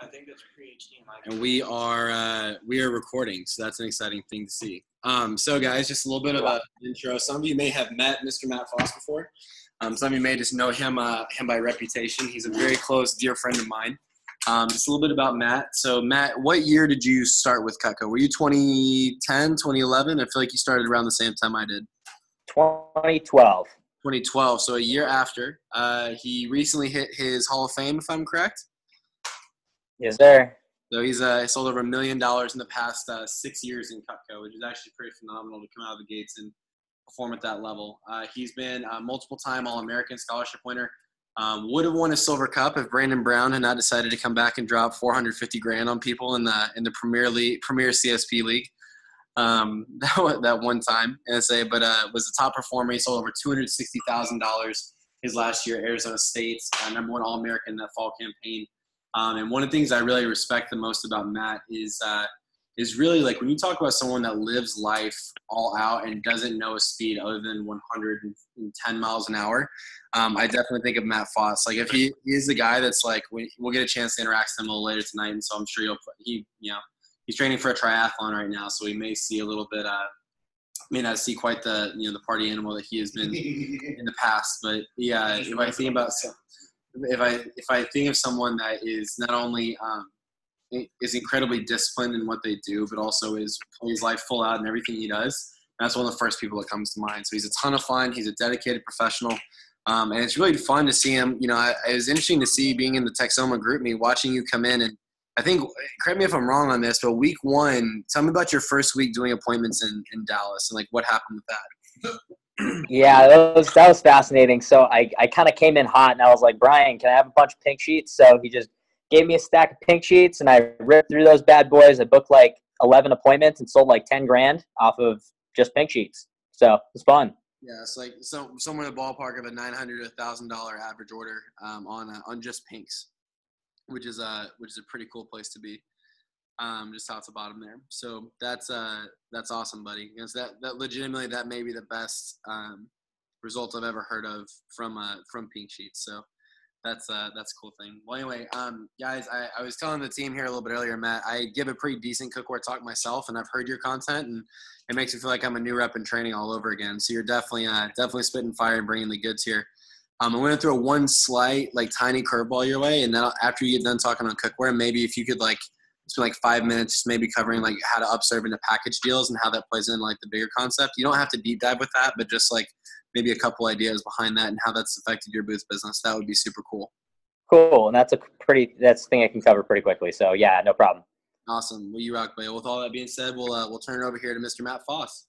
I think that's pre-HD. And we are recording, so that's an exciting thing to see. So guys, just a little bit of an intro. Some of you may have met Mr. Matt Foss before. Some of you may just know him by reputation. He's a very close, dear friend of mine. Just a little bit about Matt. So Matt, what year did you start with Cutco? Were you 2010, 2011? I feel like you started around the same time I did. 2012. 2012, so a year after. He recently hit his Hall of Fame, if I'm correct. Yes, sir. So he's sold over $1 million in the past 6 years in Cutco, which is actually pretty phenomenal to come out of the gates and perform at that level. He's been a multiple-time All-American scholarship winner. Would have won a silver cup if Brandon Brown had not decided to come back and drop $450,000 on people in the Premier CSP League. That one time, was the top performer. He sold over $260,000 his last year at Arizona State, number one All-American in that fall campaign. And one of the things I really respect the most about Matt is really, like, when you talk about someone that lives life all out and doesn't know a speed other than 110 miles an hour, I definitely think of Matt Foss. Like, if he is the guy that's like, we'll get a chance to interact with him a little later tonight, and so I'm sure he's training for a triathlon right now, so we may see a little bit. May not see quite the the party animal that he has been in the past, but yeah, if I think of someone that is not only is incredibly disciplined in what they do, but also plays life full out in everything he does, that's one of the first people that comes to mind. So he's a ton of fun. He's a dedicated professional. And it's really fun to see him. It was interesting to see being in the Texoma group meet, watching you come in. And I think, correct me if I'm wrong on this, but week one, tell me about your first week doing appointments in Dallas and, like, what happened with that. Yeah, that was fascinating. So I kind of came in hot, and I was like, Brian, can I have a bunch of pink sheets? So he just gave me a stack of pink sheets, and I ripped through those bad boys. I booked like 11 appointments and sold like 10 grand off of just pink sheets. So it was fun. Yeah, it's like somewhere in the ballpark of a $900 to $1,000 average order on just pinks, which is a pretty cool place to be. Just top to bottom there. So that's awesome, buddy. Because that legitimately, that may be the best result I've ever heard of from pink sheets. So that's a cool thing. Well, anyway, guys, I was telling the team here a little bit earlier, Matt, I give a pretty decent cookware talk myself, and I've heard your content, and it makes me feel like I'm a new rep in training all over again. So you're definitely spitting fire and bringing the goods here. I'm going to throw one slight, like, tiny curveball your way, and then after you get done talking on cookware, maybe if you could, like, spend like 5 minutes maybe covering, like, how to upserve into package deals and how that plays in, like, the bigger concept. You don't have to deep dive with that, but just, like, maybe a couple ideas behind that and how that's affected your booth business. That would be super cool. Cool, and that's a thing I can cover pretty quickly. So yeah, no problem. Awesome. Well, you rock, buddy. With all that being said, we'll turn it over here to Mr. Matt Foss.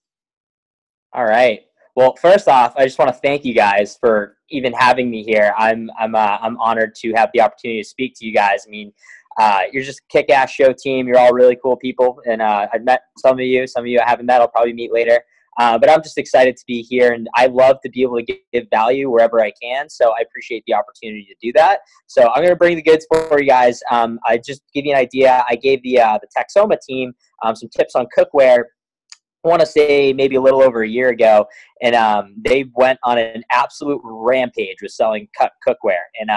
All right. Well, first off, I just want to thank you guys for even having me here. I'm honored to have the opportunity to speak to you guys. I mean, you're just a kick-ass show team. You're all really cool people, and I've met some of you. Some of you I haven't met. I'll probably meet later. But I'm just excited to be here, and I love to be able to give value wherever I can. So I appreciate the opportunity to do that. So I'm going to bring the goods for you guys. I just give you an idea. I gave the Texoma team some tips on cookware. I want to say maybe a little over a year ago, and they went on an absolute rampage with selling cookware. And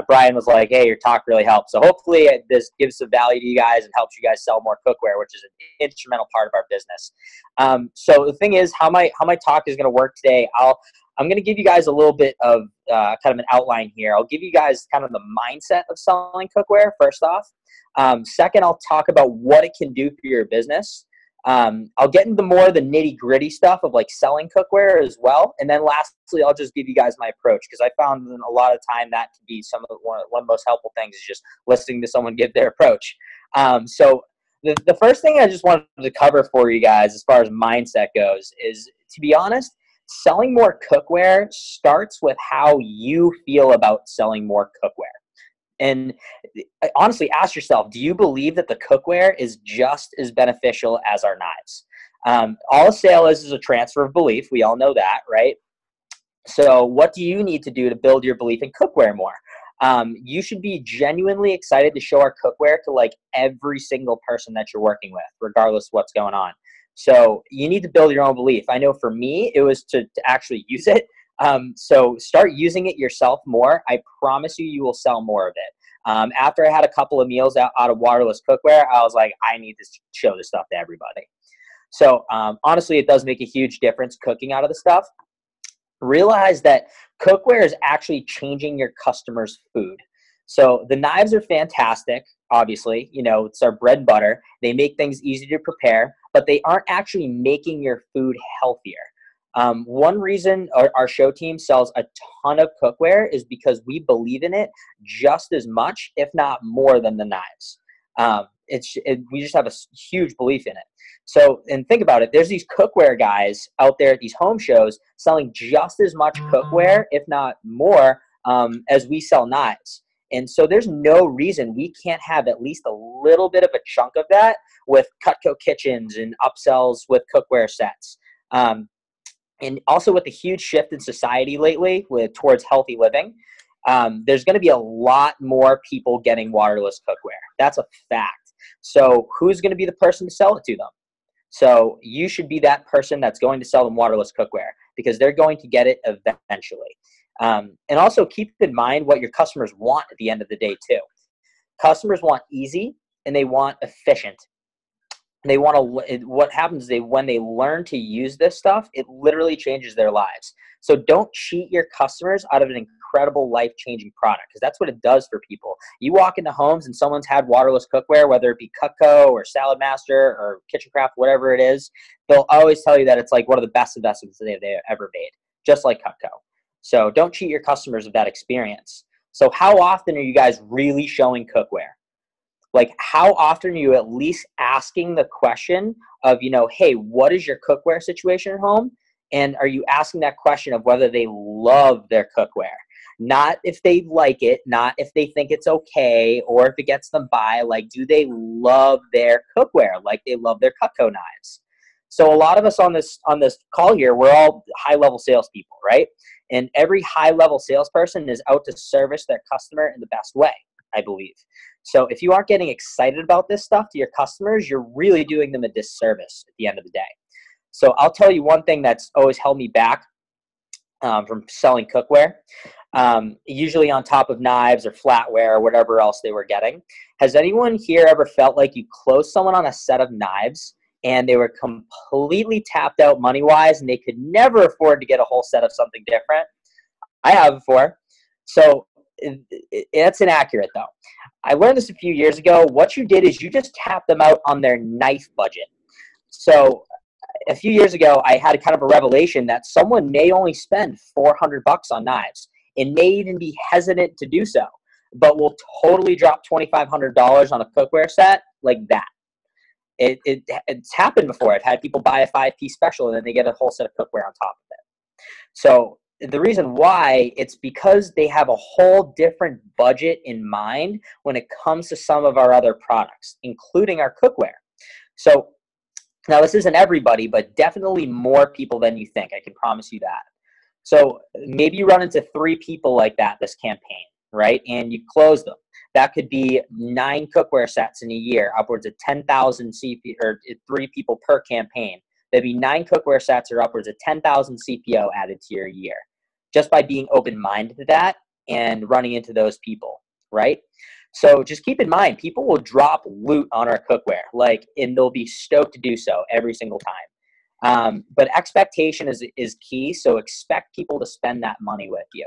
Brian was like, "Hey, your talk really helped." So hopefully this gives some value to you guys and helps you guys sell more cookware, which is an instrumental part of our business. So the thing is, how my talk is going to work today. I'm going to give you guys a little bit of kind of an outline here. I'll give you guys kind of the mindset of selling cookware first off. Second, I'll talk about what it can do for your business. I'll get into more of the nitty gritty stuff of, like, selling cookware as well. And then lastly, I'll just give you guys my approach, because I found a lot of time that can be one of the most helpful things is just listening to someone give their approach. So the first thing I just wanted to cover for you guys as far as mindset goes is, to be honest, selling more cookware starts with how you feel about selling more cookware. And honestly, ask yourself, do you believe that the cookware is just as beneficial as our knives? All a sale is a transfer of belief. We all know that, right? So what do you need to do to build your belief in cookware more? You should be genuinely excited to show our cookware to, like, every single person that you're working with, regardless of what's going on. So you need to build your own belief. I know for me, it was to actually use it. So start using it yourself more. I promise you, you will sell more of it. After I had a couple of meals out of waterless cookware, I was like, I need to show this stuff to everybody. So honestly, it does make a huge difference cooking out of the stuff. Realize that cookware is actually changing your customers' food. So the knives are fantastic, obviously. You know, it's our bread and butter. They make things easy to prepare, but they aren't actually making your food healthier. One reason our show team sells a ton of cookware is because we believe in it just as much, if not more, than the knives. We just have a huge belief in it. So, and think about it, there's these cookware guys out there at these home shows selling just as much cookware, if not more, as we sell knives. And so there's no reason we can't have at least a little bit of a chunk of that with Cutco kitchens and upsells with cookware sets. And also with the huge shift in society lately towards healthy living, there's going to be a lot more people getting waterless cookware. That's a fact. So who's going to be the person to sell it to them? So you should be that person that's going to sell them waterless cookware because they're going to get it eventually. And also keep in mind what your customers want at the end of the day too. Customers want easy and they want efficient. They want to. What happens is when they learn to use this stuff, it literally changes their lives. So don't cheat your customers out of an incredible life-changing product because that's what it does for people. You walk into homes and someone's had waterless cookware, whether it be Cutco or Salad Master or Kitchen Craft, whatever it is, they'll always tell you that it's like one of the best investments they've ever made, just like Cutco. So don't cheat your customers of that experience. So how often are you guys really showing cookware? Like, how often are you at least asking the question of, you know, hey, what is your cookware situation at home? And are you asking that question of whether they love their cookware? Not if they like it, not if they think it's okay, or if it gets them by. Like, do they love their cookware? Like they love their Cutco knives. So a lot of us on this call here, we're all high-level salespeople, right? And every high-level salesperson is out to service their customer in the best way, I believe. So if you aren't getting excited about this stuff to your customers, you're really doing them a disservice at the end of the day. So I'll tell you one thing that's always held me back from selling cookware, usually on top of knives or flatware or whatever else they were getting. Has anyone here ever felt like you closed someone on a set of knives and they were completely tapped out money-wise and they could never afford to get a whole set of something different? I have before. So that's inaccurate though. I learned this a few years ago. What you did is you just tapped them out on their knife budget. So a few years ago, I had kind of a revelation that someone may only spend $400 on knives and may even be hesitant to do so, but will totally drop $2,500 on a cookware set like that. It's happened before. I've had people buy a 5-piece special and then they get a whole set of cookware on top of it. So the reason why, it's because they have a whole different budget in mind when it comes to some of our other products, including our cookware. So now this isn't everybody, but definitely more people than you think. I can promise you that. So maybe you run into 3 people like that this campaign, right? And you close them. That could be 9 cookware sets in a year, upwards of 10,000 CP, or 3 people per campaign. There'd be 9 cookware sets or upwards of 10,000 CPO added to your year, just by being open-minded to that and running into those people, right? So just keep in mind, people will drop loot on our cookware, and they'll be stoked to do so every single time. But expectation is key, so expect people to spend that money with you.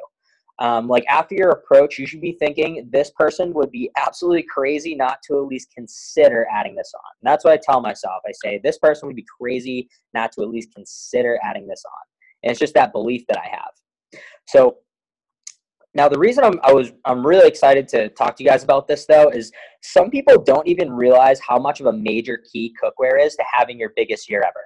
After your approach, you should be thinking this person would be absolutely crazy not to at least consider adding this on. And that's what I tell myself. I say, this person would be crazy not to at least consider adding this on. And it's just that belief that I have. So now the reason I'm really excited to talk to you guys about this though is some people don't even realize how much of a major key cookware is to having your biggest year ever.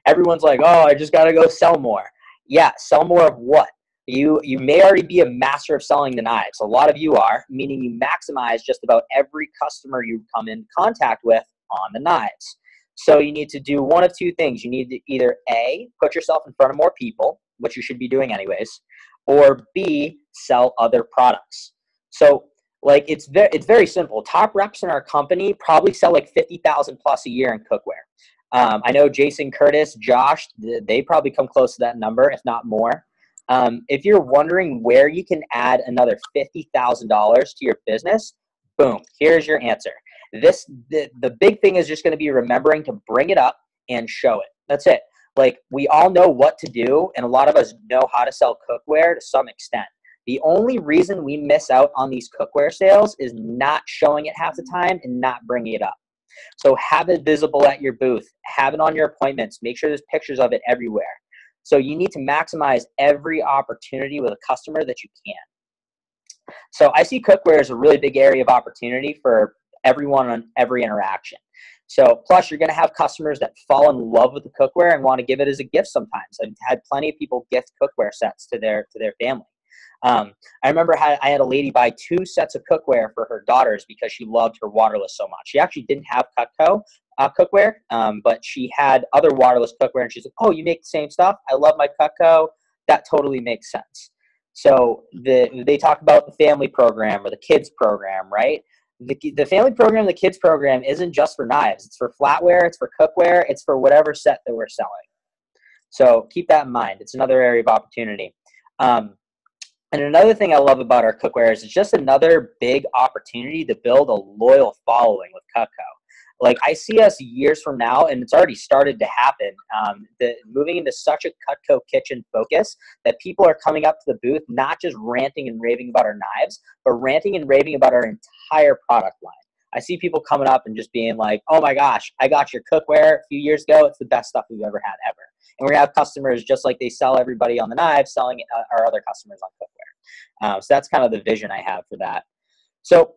Everyone's like, oh, I just got to go sell more. Yeah, sell more of what? You may already be a master of selling the knives. A lot of you are, meaning you maximize just about every customer you come in contact with on the knives. So you need to do one of 2 things. You need to either A, put yourself in front of more people, which you should be doing anyways, or B, sell other products. So it's very simple. Top reps in our company probably sell like 50,000 plus a year in cookware. I know Jason, Curtis, Josh, they probably come close to that number, if not more. If you're wondering where you can add another $50,000 to your business, Boom, here's your answer. The big thing is just going to be remembering to bring it up and show it. That's it. Like, we all know what to do, and a lot of us know how to sell cookware to some extent. The only reason we miss out on these cookware sales is not showing it half the time and not bringing it up. So have it visible at your booth, have it on your appointments, make sure there's pictures of it everywhere. So you need to maximize every opportunity with a customer that you can. So I see cookware as a really big area of opportunity for everyone on every interaction. So plus you're going to have customers that fall in love with the cookware and want to give it as a gift sometimes. I've had plenty of people gift cookware sets to their family. I remember I had a lady buy 2 sets of cookware for her daughters because she loved her waterless so much. She actually didn't have Cutco cookware, but she had other waterless cookware, and she's like, "Oh, you make the same stuff? I love my Cutco." That totally makes sense. So they talk about the family program or the kids program, right? The family program, the kids program isn't just for knives. It's for flatware, it's for cookware, it's for whatever set that we're selling. So keep that in mind. It's another area of opportunity. And another thing I love about our cookware is it's just another big opportunity to build a loyal following with Cutco. Like, I see us years from now, and it's already started to happen, moving into such a Cutco kitchen focus that people are coming up to the booth, not just ranting and raving about our knives, but ranting and raving about our entire product line. I see people coming up and just being like, "Oh my gosh, I got your cookware a few years ago. It's the best stuff we've ever had ever." And we're going to have customers, just like they sell everybody on the knives, selling our other customers on cookware. So that's kind of the vision I have for that. So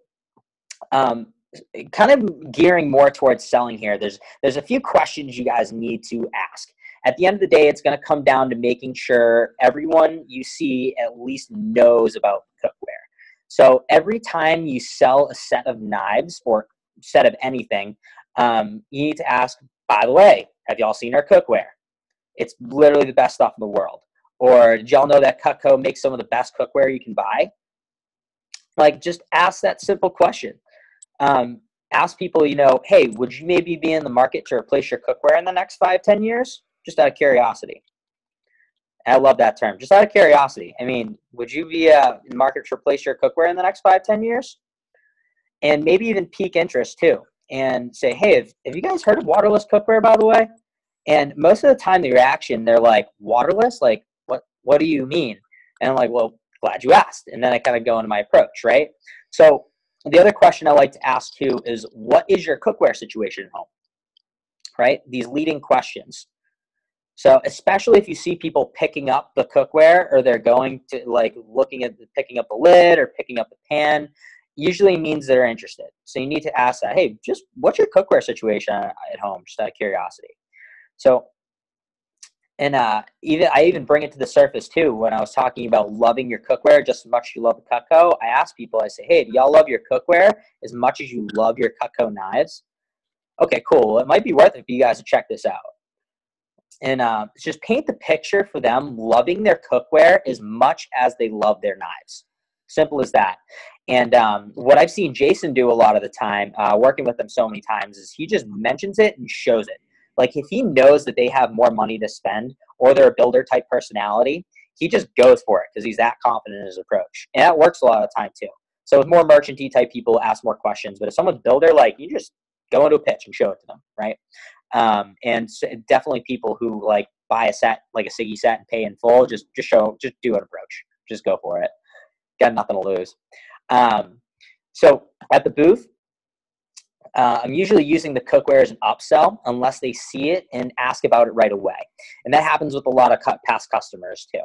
kind of gearing more towards selling here, there's a few questions you guys need to ask. At the end of the day, it's going to come down to making sure everyone you see at least knows about cookware. So every time you sell a set of knives or set of anything, you need to ask, "By the way, have y'all seen our cookware? It's literally the best stuff in the world." Or, "Did y'all know that Cutco makes some of the best cookware you can buy?" Like, just ask that simple question. Ask people, "Hey, would you maybe be in the market to replace your cookware in the next 5-10 years? Just out of curiosity." I love that term. Just out of curiosity. I mean, would you be in the market to replace your cookware in the next 5-10 years? And maybe even pique interest too. And say, "Hey, have you guys heard of waterless cookware, by the way?" And most of the time, the reaction, they're like, "Waterless? Like, what do you mean?" And I'm like, "Well, glad you asked." And then I kind of go into my approach, right? So the other question I like to ask too is, what is your cookware situation at home? Right? These leading questions. So especially if you see people picking up the cookware, or they're going to looking at picking up the lid or picking up the pan, usually means they're interested. So you need to ask that, "Hey, just what's your cookware situation at home?" Just out of curiosity. So, and I even bring it to the surface too. When I was talking about loving your cookware just as much as you love the Cutco, I ask people, I say, "Hey, do y'all love your cookware as much as you love your Cutco knives?" "Okay, cool. Well, it might be worth it for you guys to check this out." And just paint the picture for them loving their cookware as much as they love their knives. Simple as that. And what I've seen Jason do a lot of the time, working with them so many times, is he just mentions it and shows it. Like, if he knows that they have more money to spend, or they're a builder type personality, he just goes for it because he's that confident in his approach. And that works a lot of the time too. So with more merchant-y type people, ask more questions. But if someone's builder, like, you just go into a pitch and show it to them, right? And so definitely people who buy a set, like a Siggy set, and pay in full, just do an approach. Just go for it. Got nothing to lose. So at the booth, I'm usually using the cookware as an upsell unless they see it and ask about it right away. And that happens with a lot of past customers too.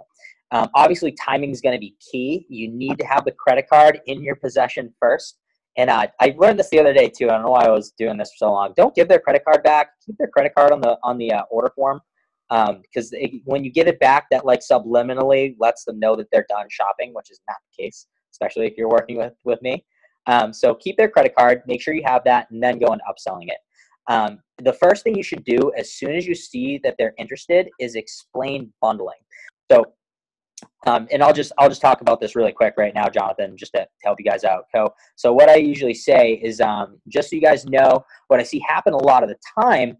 Obviously, timing is going to be key. You need to have the credit card in your possession first. And I learned this the other day too. I don't know why I was doing this for so long. Don't give their credit card back. Keep their credit card on the order form, because when you give it back, that subliminally lets them know that they're done shopping, which is not the case, especially if you're working with me. So keep their credit card. Make sure you have that, and then go into upselling it. The first thing you should do as soon as you see that they're interested is explain bundling. So. And I'll just talk about this really quick right now, Jonathan, just to help you guys out. So what I usually say is, just so you guys know, what I see happen a lot of the time,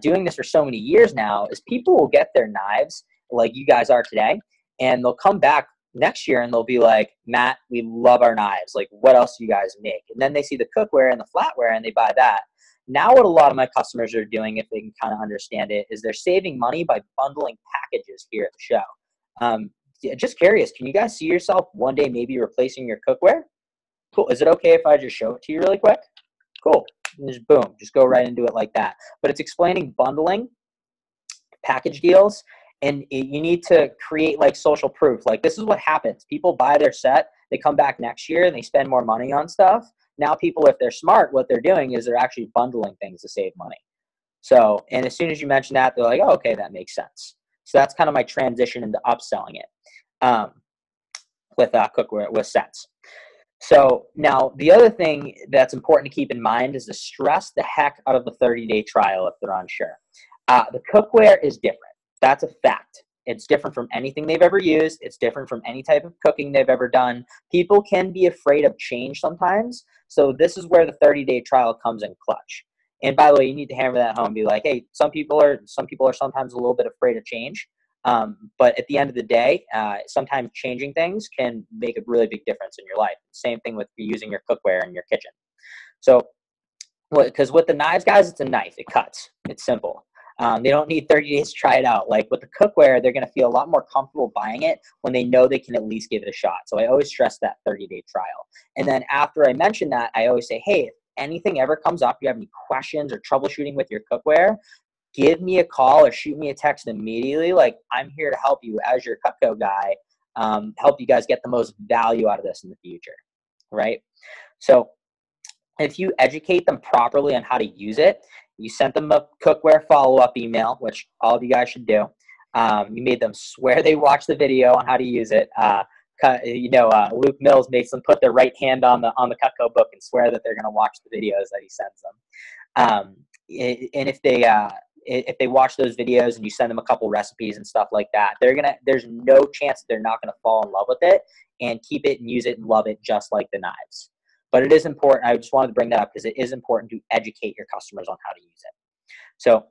doing this for so many years now, is people will get their knives like you guys are today, and they'll come back next year and they'll be like, Matt, we love our knives. Like, what else do you guys make? And then they see the cookware and the flatware and they buy that. Now what a lot of my customers are doing, if they can kind of understand it, is they're saving money by bundling packages here at the show. Just curious, can you guys see yourself one day maybe replacing your cookware? Cool. Is it okay if I just show it to you really quick? Cool. And just boom, just go right into it like that. But it's explaining bundling, package deals, and you need to create like social proof. Like, this is what happens. People buy their set, they come back next year and they spend more money on stuff. Now people, if they're smart, what they're doing is they're actually bundling things to save money. So, and as soon as you mention that, they're like, oh, okay, that makes sense. So that's kind of my transition into upselling it with cookware, with sets. So now the other thing that's important to keep in mind is to stress the heck out of the 30-day trial if they're unsure. The cookware is different. That's a fact. It's different from anything they've ever used. It's different from any type of cooking they've ever done. People can be afraid of change sometimes. So this is where the 30-day trial comes in clutch. And by the way, you need to hammer that home and be like, hey, some people are sometimes a little bit afraid of change. But at the end of the day, sometimes changing things can make a really big difference in your life. Same thing with using your cookware in your kitchen. So, because with the knives, guys, it's a knife. It cuts. It's simple. They don't need 30 days to try it out. Like with the cookware, they're going to feel a lot more comfortable buying it when they know they can at least give it a shot. So I always stress that 30-day trial. And then after I mention that, I always say, hey, if anything ever comes up, you have any questions or troubleshooting with your cookware, give me a call or shoot me a text immediately. Like, I'm here to help you as your Cutco guy, help you guys get the most value out of this in the future, right? So if you educate them properly on how to use it, you sent them a cookware follow-up email, which all of you guys should do. You made them swear they watched the video on how to use it. Luke Mills makes them put their right hand on the Cutco book and swear that they're going to watch the videos that he sends them. And if they watch those videos and you send them a couple recipes and stuff like that, there's no chance that they're not going to fall in love with it and keep it and use it and love it just like the knives. But it is important. I just wanted to bring that up because it is important to educate your customers on how to use it. So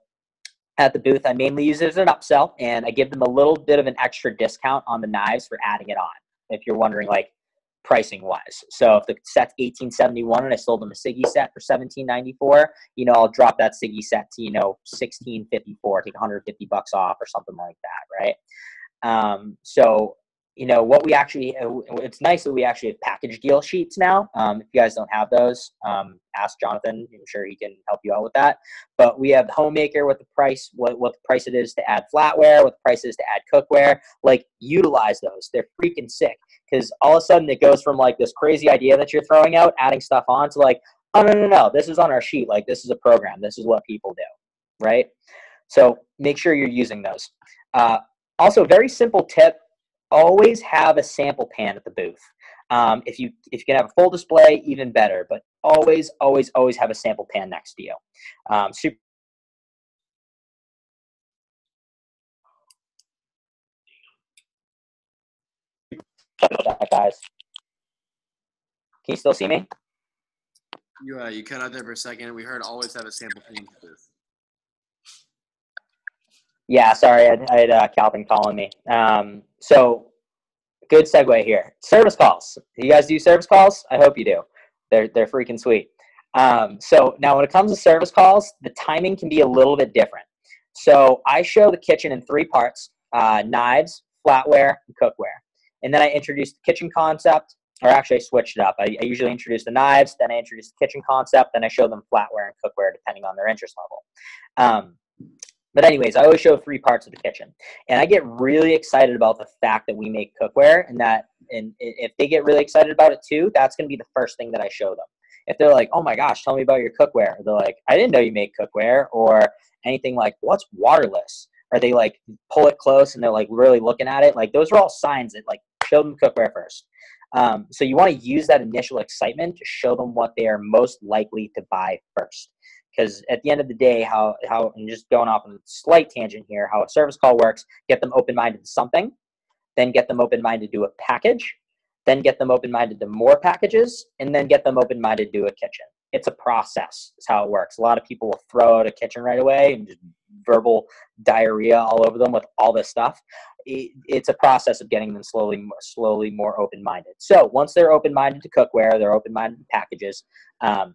at the booth, I mainly use it as an upsell, and I give them a little bit of an extra discount on the knives for adding it on, if you're wondering, like, pricing wise. So if the set's $18.71 and I sold them a Siggy set for $17.94, I'll drop that Siggy set to, $16.54, take $150 off or something like that, right? What we actually, it's nice that we actually have package deal sheets now. If you guys don't have those, ask Jonathan. I'm sure he can help you out with that. But we have the homemaker with the price, what the price it is to add flatware, what the price is to add cookware. Like, utilize those. They're freaking sick. Because all of a sudden it goes from like this crazy idea that you're throwing out, adding stuff on, to like, oh, no, this is on our sheet. Like, this is a program. This is what people do, right? So make sure you're using those. Also, very simple tip. Always have a sample pan at the booth. If you can have a full display, even better. But always have a sample pan next to you. Super. Guys, can you still see me? You cut out there for a second. We heard always have a sample pan at the booth. Yeah, sorry, I had Calvin calling me. So good segue here. Service calls. You guys do service calls? I hope you do. They're freaking sweet. So now when it comes to service calls, the timing can be a little bit different. So I show the kitchen in 3 parts: knives, flatware, and cookware. And then I introduce the kitchen concept, or actually I switched it up. I usually introduce the knives, then I introduce the kitchen concept, then I show them flatware and cookware depending on their interest level. But anyways, I always show 3 parts of the kitchen. And I get really excited about the fact that we make cookware, and if they get really excited about it too, that's going to be the first thing that I show them. If they're like, oh my gosh, tell me about your cookware. They're like, I didn't know you make cookware, or anything like, what's waterless? Or they like pull it close and they're like really looking at it. Like, those are all signs that, like, show them cookware first. So you want to use that initial excitement to show them what they are most likely to buy first. Because at the end of the day, how and just going off on a slight tangent here, how a service call works: get them open-minded to something, then get them open-minded to a package, then get them open-minded to more packages, and then get them open-minded to a kitchen. It's a process. It's how it works. A lot of people will throw out a kitchen right away and just verbal diarrhea all over them with all this stuff. It's a process of getting them slowly more open-minded. So once they're open-minded to cookware, they're open-minded to packages,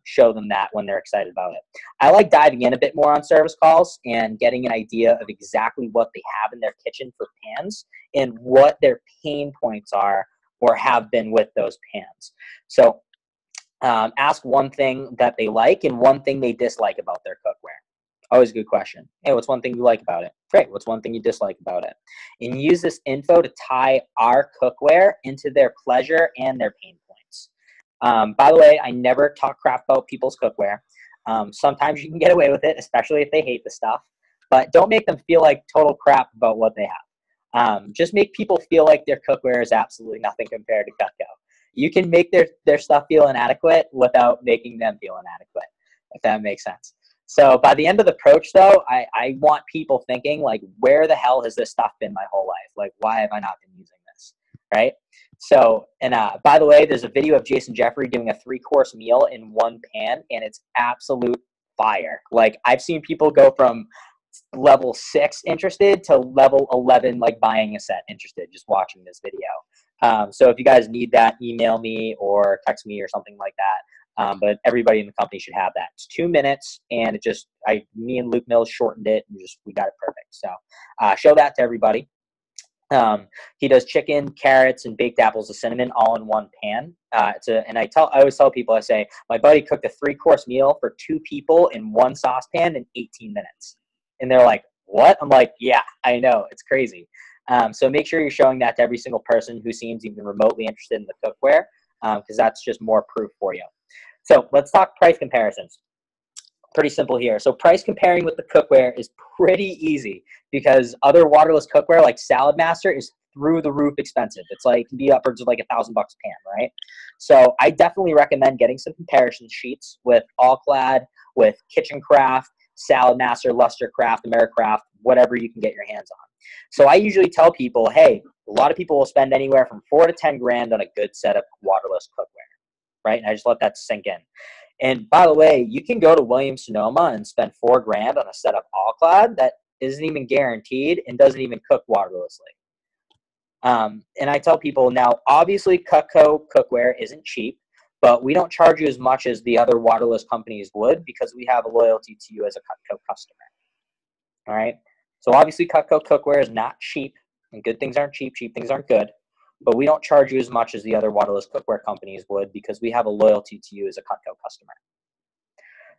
show them that when they're excited about it. I like diving in a bit more on service calls and getting an idea of exactly what they have in their kitchen for pans and what their pain points are or have been with those pans. So ask one thing that they like and one thing they dislike about their cookware. Always a good question. Hey, what's one thing you like about it? Great. What's one thing you dislike about it? And use this info to tie our cookware into their pleasure and their pain points. By the way, I never talk crap about people's cookware. Sometimes you can get away with it, especially if they hate the stuff. But don't make them feel like total crap about what they have. Just make people feel like their cookware is absolutely nothing compared to Cutco. You can make their stuff feel inadequate without making them feel inadequate, if that makes sense. So by the end of the approach, though, I want people thinking, like, where the hell has this stuff been my whole life? Like, why have I not been using this, right? So, and by the way, there's a video of Jason Jeffrey doing a 3-course meal in one pan, and it's absolute fire. Like, I've seen people go from level 6 interested to level 11, like buying a set interested, just watching this video. So if you guys need that, email me or text me or something like that. But everybody in the company should have that. It's 2 minutes, and it just, me and Luke Mills shortened it, and we got it perfect. So show that to everybody. He does chicken, carrots, and baked apples of cinnamon all in one pan. And I always tell people, I say, my buddy cooked a 3-course meal for 2 people in one saucepan in 18 minutes. And they're like, what? I'm like, yeah, I know. It's crazy. So make sure you're showing that to every single person who seems even remotely interested in the cookware, because that's just more proof for you. So let's talk price comparisons. Pretty simple here. So price comparing with the cookware is pretty easy because other waterless cookware like Salad Master is through the roof expensive. It's like, can be upwards of like $1,000 a pan, right? So I definitely recommend getting some comparison sheets with All-Clad, with Kitchen Craft, Salad Master, Lustercraft, Americraft, whatever you can get your hands on. So I usually tell people, hey, a lot of people will spend anywhere from $4 to $10 grand on a good set of waterless cookware, right? And I just let that sink in. And by the way, you can go to Williams-Sonoma and spend $4 grand on a set of All-Clad that isn't even guaranteed and doesn't even cook waterlessly. And I tell people now, obviously Cutco Cookware isn't cheap, but we don't charge you as much as the other waterless companies would because we have a loyalty to you as a Cutco customer. All right. So obviously Cutco Cookware is not cheap, and good things aren't cheap. Cheap things aren't good. But we don't charge you as much as the other waterless cookware companies would because we have a loyalty to you as a Cutco customer.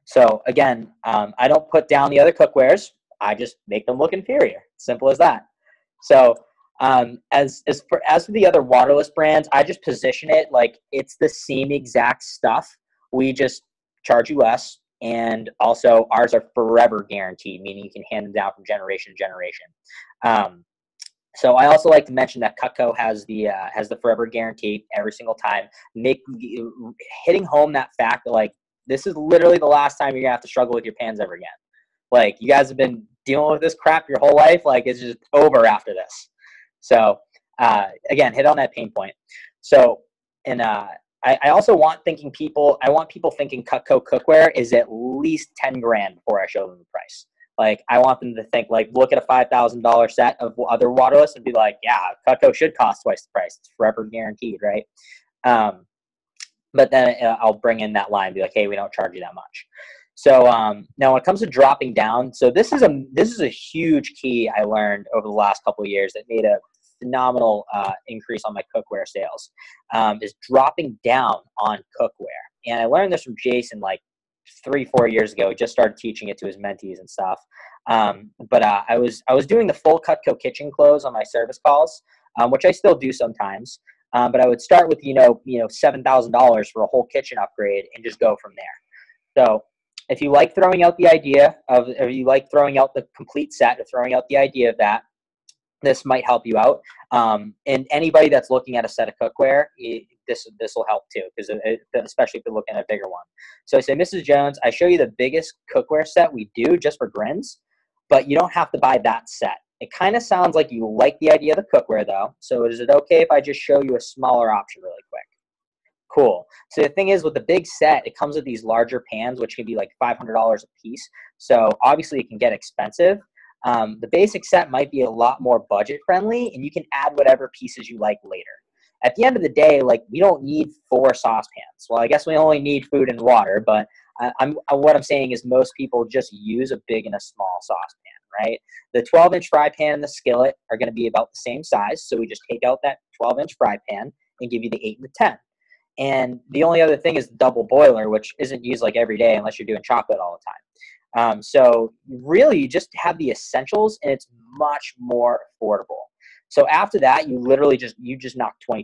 So again, I don't put down the other cookwares. I just make them look inferior. Simple as that. So as for the other waterless brands, I just position it like it's the same exact stuff. We just charge you less, and also ours are forever guaranteed, meaning you can hand them down from generation to generation. So I also like to mention that Cutco has the forever guarantee every single time, hitting home that fact that like this is literally the last time you're gonna have to struggle with your pans ever again. Like you guys have been dealing with this crap your whole life, like it's just over after this. So again, hit on that pain point. So and I also want people thinking Cutco Cookware is at least 10 grand before I show them the price. Like, I want them to think, like, look at a $5,000 set of other waterless and be like, yeah, Cutco should cost twice the price. It's forever guaranteed, right? But then I'll bring in that line and be like, hey, we don't charge you that much. So now when it comes to dropping down, so this is a huge key I learned over the last couple of years that made a phenomenal increase on my cookware sales, is dropping down on cookware. And I learned this from Jason, like, 3-4 years ago. He just started teaching it to his mentees and stuff. But I was doing the full Cutco kitchen close on my service calls, which I still do sometimes. But I would start with $7,000 for a whole kitchen upgrade and just go from there. So if you like throwing out the idea of, or you like throwing out the complete set or throwing out the idea of that, this might help you out. And anybody that's looking at a set of cookware, this will help too, because especially if you're looking at a bigger one. So I say, Mrs. Jones, I show you the biggest cookware set we do just for grins, but you don't have to buy that set. It kind of sounds like you like the idea of the cookware though. So is it okay if I just show you a smaller option really quick? Cool. So the thing is, with the big set, it comes with these larger pans, which can be like $500 a piece. So obviously it can get expensive. The basic set might be a lot more budget friendly, and you can add whatever pieces you like later. At the end of the day, like, we don't need 4 saucepans. Well, I guess we only need food and water, but what I'm saying is most people just use a big and a small saucepan, right? The 12-inch fry pan and the skillet are going to be about the same size, so we just take out that 12-inch fry pan and give you the 8 and the 10. And the only other thing is the double boiler, which isn't used like every day unless you're doing chocolate all the time. So really, you just have the essentials, and it's much more affordable. So after that, you literally just knock $2,200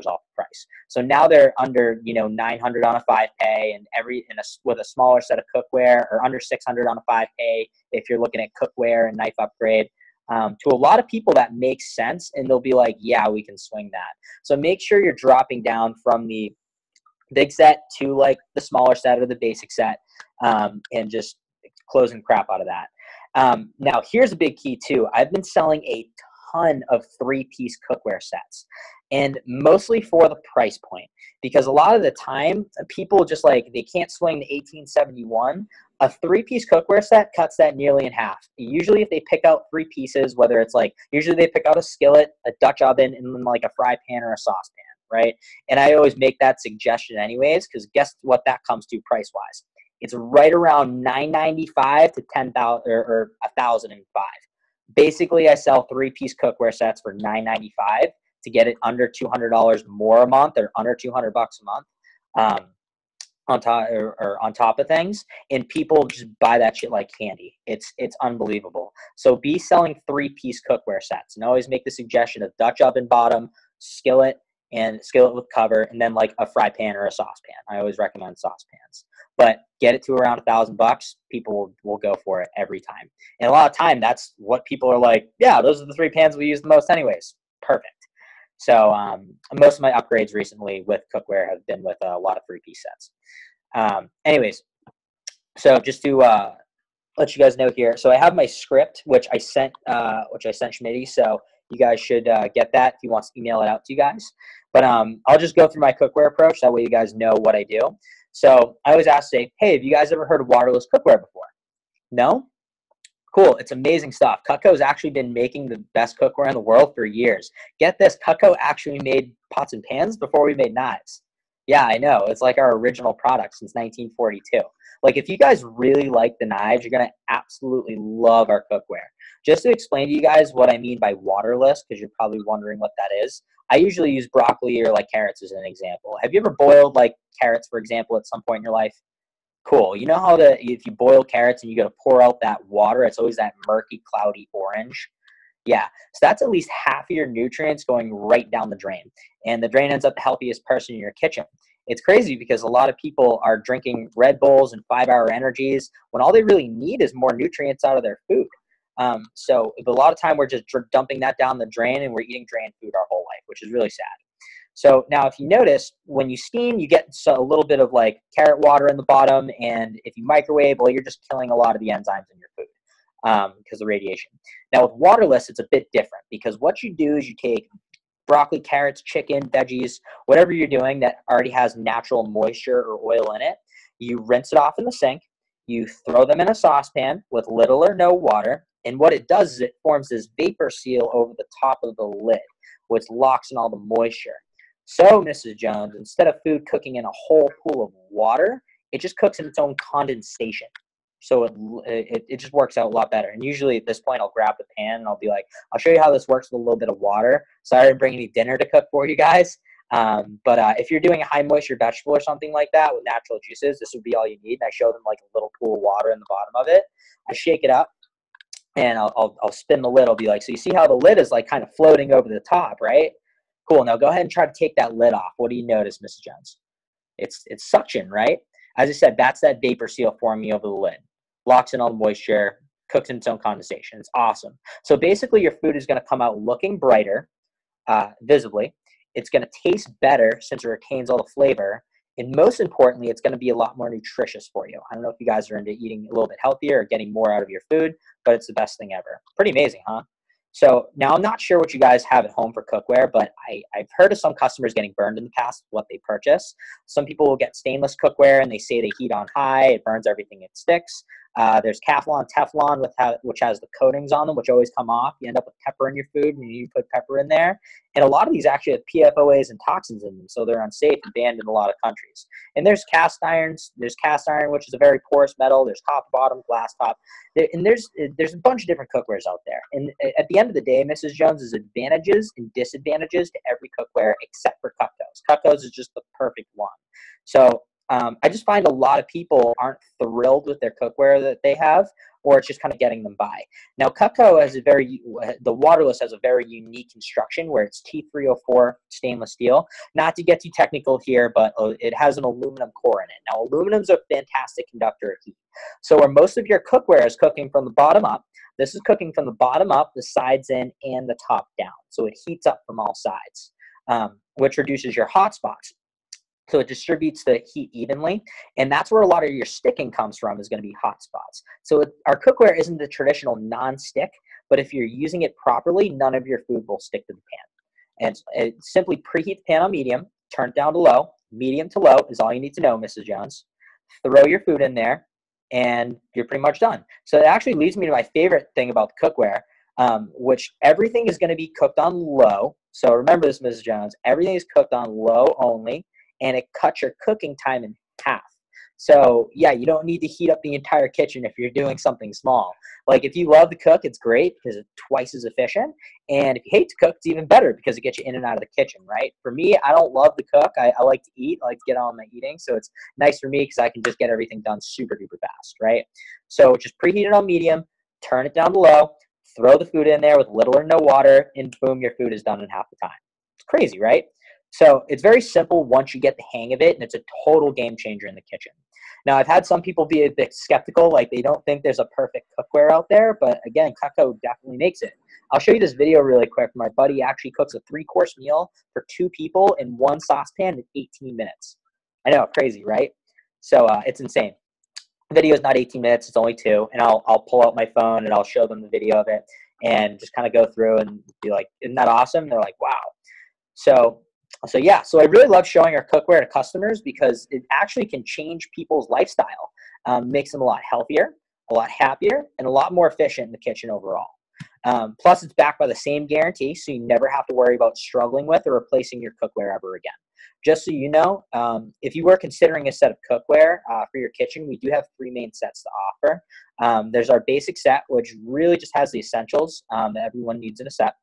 off the price. So now they're under $900 on a 5K, and with a smaller set of cookware, or under $600 on a 5K if you're looking at cookware and knife upgrade. To a lot of people that makes sense, and they'll be like, yeah, we can swing that. So make sure you're dropping down from the big set to like the smaller set or the basic set, and just closing crap out of that. Now here's a big key too. I've been selling a ton of 3-piece cookware sets, and mostly for the price point, because a lot of the time people just like, they can't swing the 1871. A 3-piece cookware set cuts that nearly in half. Usually if they pick out 3 pieces, whether it's like, usually they pick out a skillet, a Dutch oven, and then like a fry pan or a saucepan, right? And I always make that suggestion anyways, because guess what that comes to price wise? It's right around $995 to $10,000 or $1,005. Basically, I sell 3-piece cookware sets for $995 to get it under $200 more a month, or under $200 a month, on top of things, and people just buy that shit like candy. It's unbelievable. So be selling 3-piece cookware sets, and always make the suggestion of Dutch oven bottom, skillet, and skillet with cover, and then like a fry pan or a saucepan. I always recommend saucepans, but get it to around $1,000. People will go for it every time. And a lot of time, that's what people are like, yeah, those are the 3 pans we use the most anyways. Perfect. So most of my upgrades recently with cookware have been with a lot of 3-piece sets. Anyways, so just to let you guys know here, so I have my script, which I sent Schmitty. So you guys should get that if he wants to email it out to you guys. But I'll just go through my cookware approach. That way you guys know what I do. So I always ask, say, hey, have you guys ever heard of waterless cookware before? No? Cool. It's amazing stuff. Cutco has actually been making the best cookware in the world for years. Get this, Cutco actually made pots and pans before we made knives. Yeah, I know. It's like our original product since 1942. Like, if you guys really like the knives, you're going to absolutely love our cookware. Just to explain to you guys what I mean by waterless, because you're probably wondering what that is, I usually use broccoli or like carrots as an example. Have you ever boiled like carrots, for example, at some point in your life? Cool. You know how if you boil carrots and you got to pour out that water, it's always that murky, cloudy orange? Yeah. So that's at least half of your nutrients going right down the drain. And the drain ends up the healthiest person in your kitchen. It's crazy because a lot of people are drinking Red Bulls and 5-hour energies when all they really need is more nutrients out of their food. So a lot of time we're just dumping that down the drain, and we're eating drained food our whole life, which is really sad. So now if you notice, when you steam, you get a little bit of like carrot water in the bottom, and if you microwave, well, you're just killing a lot of the enzymes in your food because of radiation. Now with waterless, it's a bit different, because what you do is you take broccoli, carrots, chicken, veggies, whatever you're doing that already has natural moisture or oil in it, you rinse it off in the sink, you throw them in a saucepan with little or no water, and what it does is it forms this vapor seal over the top of the lid, which locks in all the moisture. So, Mrs. Jones, instead of food cooking in a whole pool of water, it just cooks in its own condensation. So it just works out a lot better. And usually at this point, I'll grab the pan and I'll be like, I'll show you how this works with a little bit of water. Sorry I didn't bring any dinner to cook for you guys. But if you're doing a high moisture vegetable or something like that with natural juices, this would be all you need. And I show them like a little pool of water in the bottom of it. I shake it up and I'll spin the lid. I'll be like, so you see how the lid is like kind of floating over the top, right? Cool. Now go ahead and try to take that lid off. What do you notice, Mrs. Jones? It's suction, right? As I said, that's that vapor seal forming over the lid. Locks in all the moisture, cooks in its own condensation. It's awesome. So basically your food is going to come out looking brighter, visibly. It's going to taste better since it retains all the flavor. And most importantly, it's going to be a lot more nutritious for you. I don't know if you guys are into eating a little bit healthier or getting more out of your food, but it's the best thing ever. Pretty amazing, huh? So now I'm not sure what you guys have at home for cookware, but I've heard of some customers getting burned in the past with what they purchase. Some people will get stainless cookware and they say they heat on high, it burns everything, it sticks. There's Teflon, which has the coatings on them, which always come off. You end up with pepper in your food when you put pepper in there. And a lot of these actually have PFOAs and toxins in them, so they're unsafe and banned in a lot of countries. And there's cast irons. There's cast iron, which is a very porous metal. There's copper bottom, glass top. And there's a bunch of different cookwares out there. And at the end of the day, Mrs. Jones, is advantages and disadvantages to every cookware except for Cutco's. Cutco's is just the perfect one. So I just find a lot of people aren't thrilled with their cookware that they have, or it's just kind of getting them by. Now, Cutco has the waterless has a very unique construction where it's T304 stainless steel. Not to get too technical here, but it has an aluminum core in it. Now, aluminum's a fantastic conductor of heat. So where most of your cookware is cooking from the bottom up, this is cooking from the bottom up, the sides in, and the top down. So it heats up from all sides, which reduces your hot spots. So it distributes the heat evenly, and that's where a lot of your sticking comes from, is going to be hot spots. So our cookware isn't the traditional non-stick, but if you're using it properly, none of your food will stick to the pan. And simply preheat the pan on medium, turn it down to low. Medium to low is all you need to know, Mrs. Jones. Throw your food in there, and you're pretty much done. So it actually leads me to my favorite thing about the cookware, which everything is going to be cooked on low. So remember this, Mrs. Jones, everything is cooked on low only, and it cuts your cooking time in half. So yeah, you don't need to heat up the entire kitchen if you're doing something small. Like if you love to cook, it's great because it's twice as efficient. And if you hate to cook, it's even better because it gets you in and out of the kitchen, right? For me, I don't love to cook. I like to eat. I like to get on my eating. So it's nice for me because I can just get everything done super duper fast, right? So just preheat it on medium, turn it down to low, throw the food in there with little or no water, and boom, your food is done in half the time. It's crazy, right? So it's very simple once you get the hang of it, and it's a total game changer in the kitchen. Now, I've had some people be a bit skeptical, like they don't think there's a perfect cookware out there, but again, Cutco definitely makes it. I'll show you this video really quick. My buddy actually cooks a 3-course meal for 2 people in 1 saucepan in 18 minutes. I know, crazy, right? So it's insane. The video is not 18 minutes, it's only 2, and I'll pull out my phone and I'll show them the video of it and just kind of go through and be like, isn't that awesome? And they're like, wow. So yeah, so I really love showing our cookware to customers because it actually can change people's lifestyle, makes them a lot healthier, a lot happier, and a lot more efficient in the kitchen overall. Plus, it's backed by the same guarantee, so you never have to worry about struggling with or replacing your cookware ever again. Just so you know, if you were considering a set of cookware for your kitchen, we do have 3 main sets to offer. There's our basic set, which really just has the essentials that everyone needs in a set.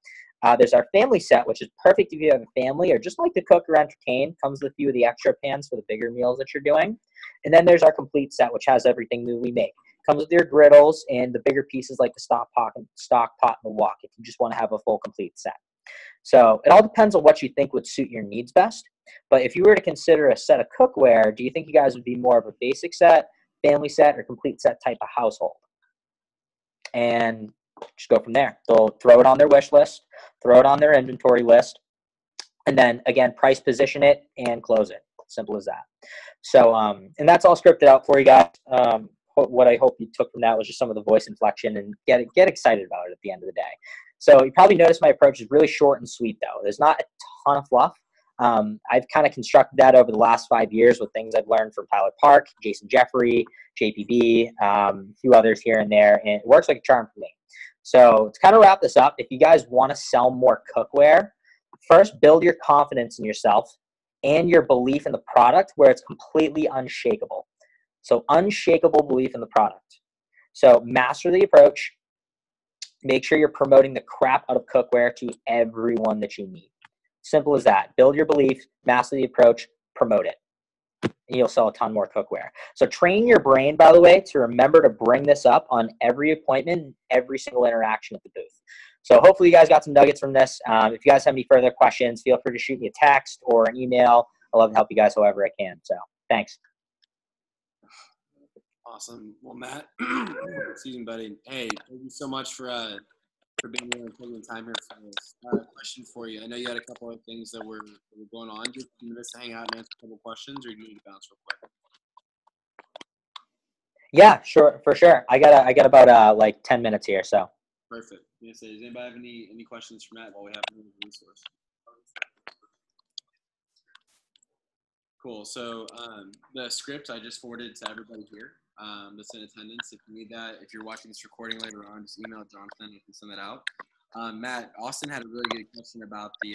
There's our family set, which is perfect if you have a family or just like to cook or entertain. Comes with a few of the extra pans for the bigger meals that you're doing. And then there's our complete set, which has everything new we make. Comes with your griddles and the bigger pieces like the stock pot, and the wok if you just want to have a full complete set. So it all depends on what you think would suit your needs best. But if you were to consider a set of cookware, do you think you guys would be more of a basic set, family set, or complete set type of household? And just go from there. They'll throw it on their wish list, throw it on their inventory list, and then again, price position it and close it. Simple as that. So, and that's all scripted out for you guys. What I hope you took from that was just some of the voice inflection and get excited about it at the end of the day. So you probably noticed my approach is really short and sweet though. There's not a ton of fluff. I've kind of constructed that over the last 5 years with things I've learned from Tyler Park, Jason Jeffrey, JPB, a few others here and there, and it works like a charm for me. So to kind of wrap this up, if you guys want to sell more cookware, first build your confidence in yourself and your belief in the product where it's completely unshakable. So unshakable belief in the product. So master the approach. Make sure you're promoting the crap out of cookware to everyone that you meet. Simple as that. Build your belief, master the approach, promote it. And you'll sell a ton more cookware. So train your brain, by the way, to remember to bring this up on every appointment, every single interaction at the booth. So hopefully you guys got some nuggets from this. If you guys have any further questions, feel free to shoot me a text or an email. I'd love to help you guys however I can. So thanks. Awesome. Well, Matt, excuse me, buddy. Hey, thank you so much for being here and taking the time here for this. Question for you. I know you had a couple of things that were going on. Do you want us to hang out and answer a couple questions, or do you need to bounce real quick? Yeah, sure, for sure. I got about like 10 minutes here, so. Perfect. Does anybody have any questions for Matt while we have him as a resource? Cool. So the script I just forwarded to everybody here that's in attendance. If you need that, if you're watching this recording later on, just email Jonathan. You can send that out. Matt, Austin had a really good question about the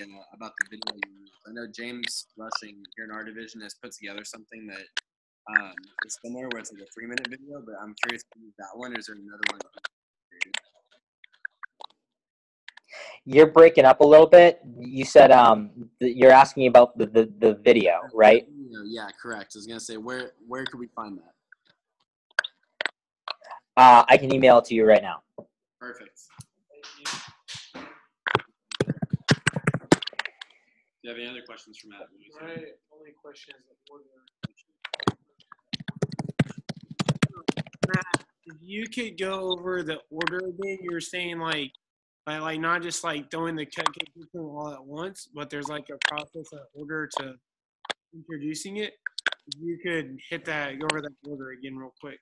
video you used. I know James Rushing here in our division has put together something that is similar, where it's like a 3-minute video. But I'm curious if you use that one, or is there another one that you created? You're breaking up a little bit. You said you're asking about the video, right? Yeah, correct. I was gonna say where could we find that? I can email it to you right now. Perfect. Do you have any other questions for Matt? My only question is the order. Matt, if you could go over the order again, you were saying like not just like throwing the cupcake all at once, but there's like a process of order to introducing it. If you could go over that order again real quick.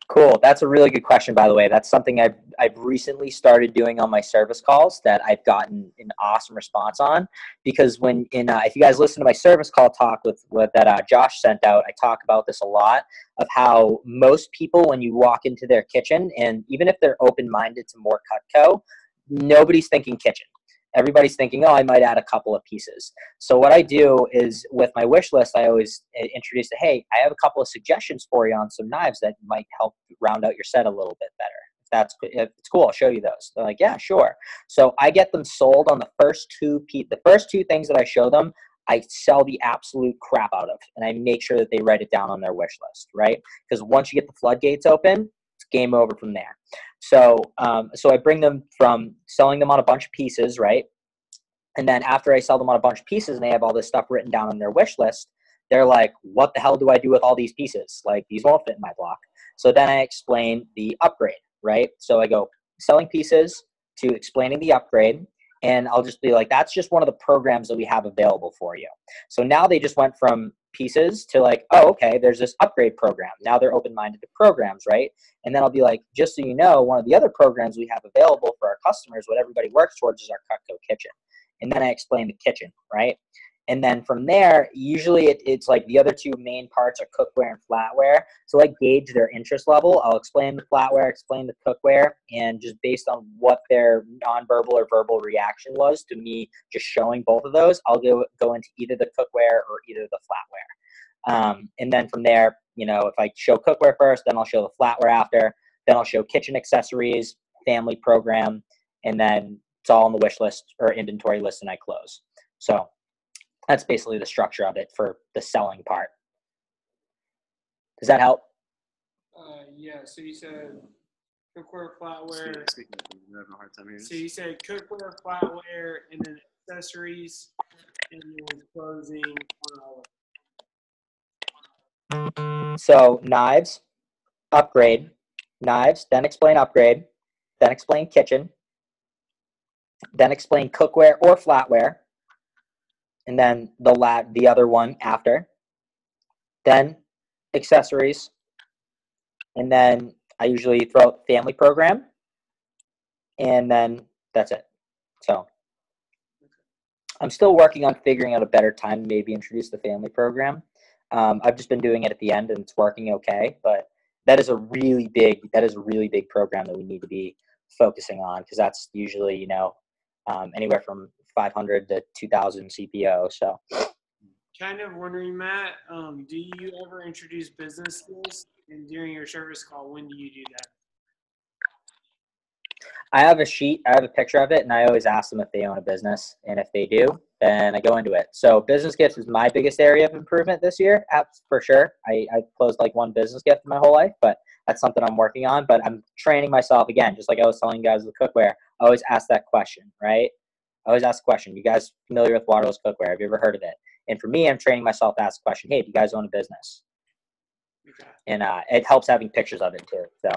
Cool. That's a really good question, by the way. That's something I've recently started doing on my service calls that I've gotten an awesome response on. Because if you guys listen to my service call talk that Josh sent out, I talk about this a lot of how most people, when you walk into their kitchen, and even if they're open-minded to more Cutco, nobody's thinking kitchen. Everybody's thinking, oh, I might add a couple of pieces. So what I do is with my wish list, I always introduce hey, I have a couple of suggestions for you on some knives that might help round out your set a little bit better. If it's cool, I'll show you those. They're like, yeah, sure. So I get them sold on the first two things that I show them. I sell the absolute crap out of, and I make sure that they write it down on their wish list, right? Because once you get the floodgates open, it's game over from there. So I bring them from selling them on a bunch of pieces, right? And then after I sell them on a bunch of pieces and they have all this stuff written down on their wish list, they're like, what the hell do I do with all these pieces? Like, these won't fit in my block. So then I explain the upgrade, right? So I go selling pieces to explaining the upgrade. And I'll just be like, that's just one of the programs that we have available for you. So now they just went from pieces to like, oh, okay, there's this upgrade program. Now they're open-minded to programs, right? And then I'll be like, just so you know, one of the other programs we have available for our customers, what everybody works towards, is our Cutco kitchen. And then I explain the kitchen, right? And then from there, usually it's like the other two main parts are cookware and flatware. So I gauge their interest level. I'll explain the flatware, explain the cookware, and just based on what their nonverbal or verbal reaction was to me just showing both of those, I'll go into either the cookware or either the flatware. And then from there, if I show cookware first, then I'll show the flatware after. Then I'll show kitchen accessories, family program, and then it's all on the wish list or inventory list, and I close. So that's basically the structure of it for the selling part. Does that help? Yeah. So you said cookware, flatware. I'm having a hard time hearing. So you said cookware, flatware, and then accessories, and then closing on all. So knives, upgrade, knives, then explain upgrade, then explain kitchen, then explain cookware or flatware, and then the other one after, then accessories, and then I usually throw out the family program, and then that's it. So I'm still working on figuring out a better time to maybe introduce the family program. I've just been doing it at the end, and it's working okay, but that is a really big program that we need to be focusing on, because that's usually, anywhere from 500 to 2,000 CPO. So Kind of wondering, Matt, do you ever introduce business skills? And during your service call, when do you do that? I have a sheet, I have a picture of it, and I always ask them if they own a business. And if they do, then I go into it. So business gifts is my biggest area of improvement this year, for sure. I've closed like one business gift in my whole life, but that's something I'm working on. But I'm training myself again, just like I was telling you guys with cookware. I always ask that question, right? I always ask the question, you guys familiar with waterless cookware? Have you ever heard of it? And for me, I'm training myself to ask the question, hey, do you guys own a business? Okay. And it helps having pictures of it too. So.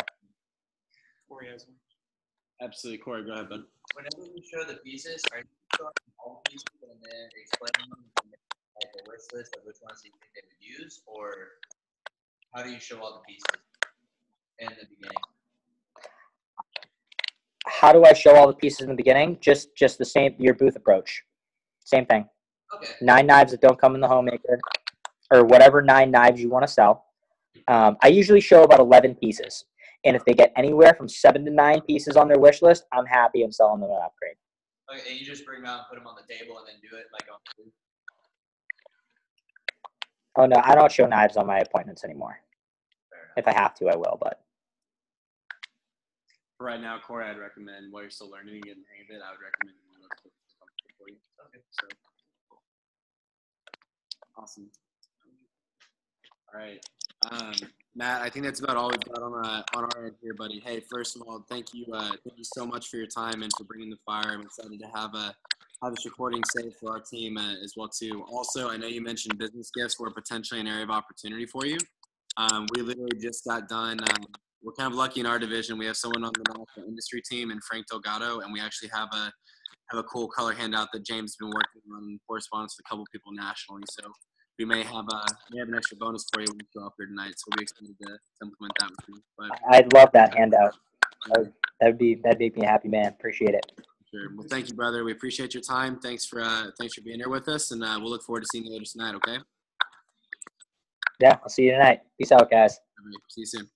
Absolutely. Corey, go ahead, Ben. Whenever you show the pieces, are you showing all the pieces and then explaining them like a wish list of which ones you think they would use, or how do you show all the pieces in the beginning? how do I show all the pieces in the beginning? Just the same, your booth approach. Same thing. Okay. 9 knives that don't come in the homemaker, or whatever 9 knives you want to sell. I usually show about 11 pieces. And if they get anywhere from 7 to 9 pieces on their wish list, I'm happy. I'm selling them an upgrade. Okay, and you just bring them out and put them on the table and then do it like on the booth? Oh, no, I don't show knives on my appointments anymore. If I have to, I will, but. For right now, Corey, I'd recommend while you're still learning and getting the hang of it, I would recommend those books for you. Okay, so awesome. All right, Matt, I think that's about all we've got on our end here, buddy. Hey, first of all, thank you so much for your time and for bringing the fire. I'm excited to have this recording saved for our team as well too. Also, I know you mentioned business gifts were potentially an area of opportunity for you. We literally just got done. We're kind of lucky in our division. We have someone on the national industry team and Frank Delgado, and we actually have a cool color handout that James has been working on in correspondence with a couple people nationally. So we may have an extra bonus for you when you show up here tonight. So we'll be excited to implement that with you. But I'd love that handout. That'd make me a happy man. Appreciate it. Sure. Well, thank you, brother. We appreciate your time. Thanks for being here with us, and we'll look forward to seeing you later tonight. Okay. Yeah, I'll see you tonight. Peace out, guys. All right. See you soon.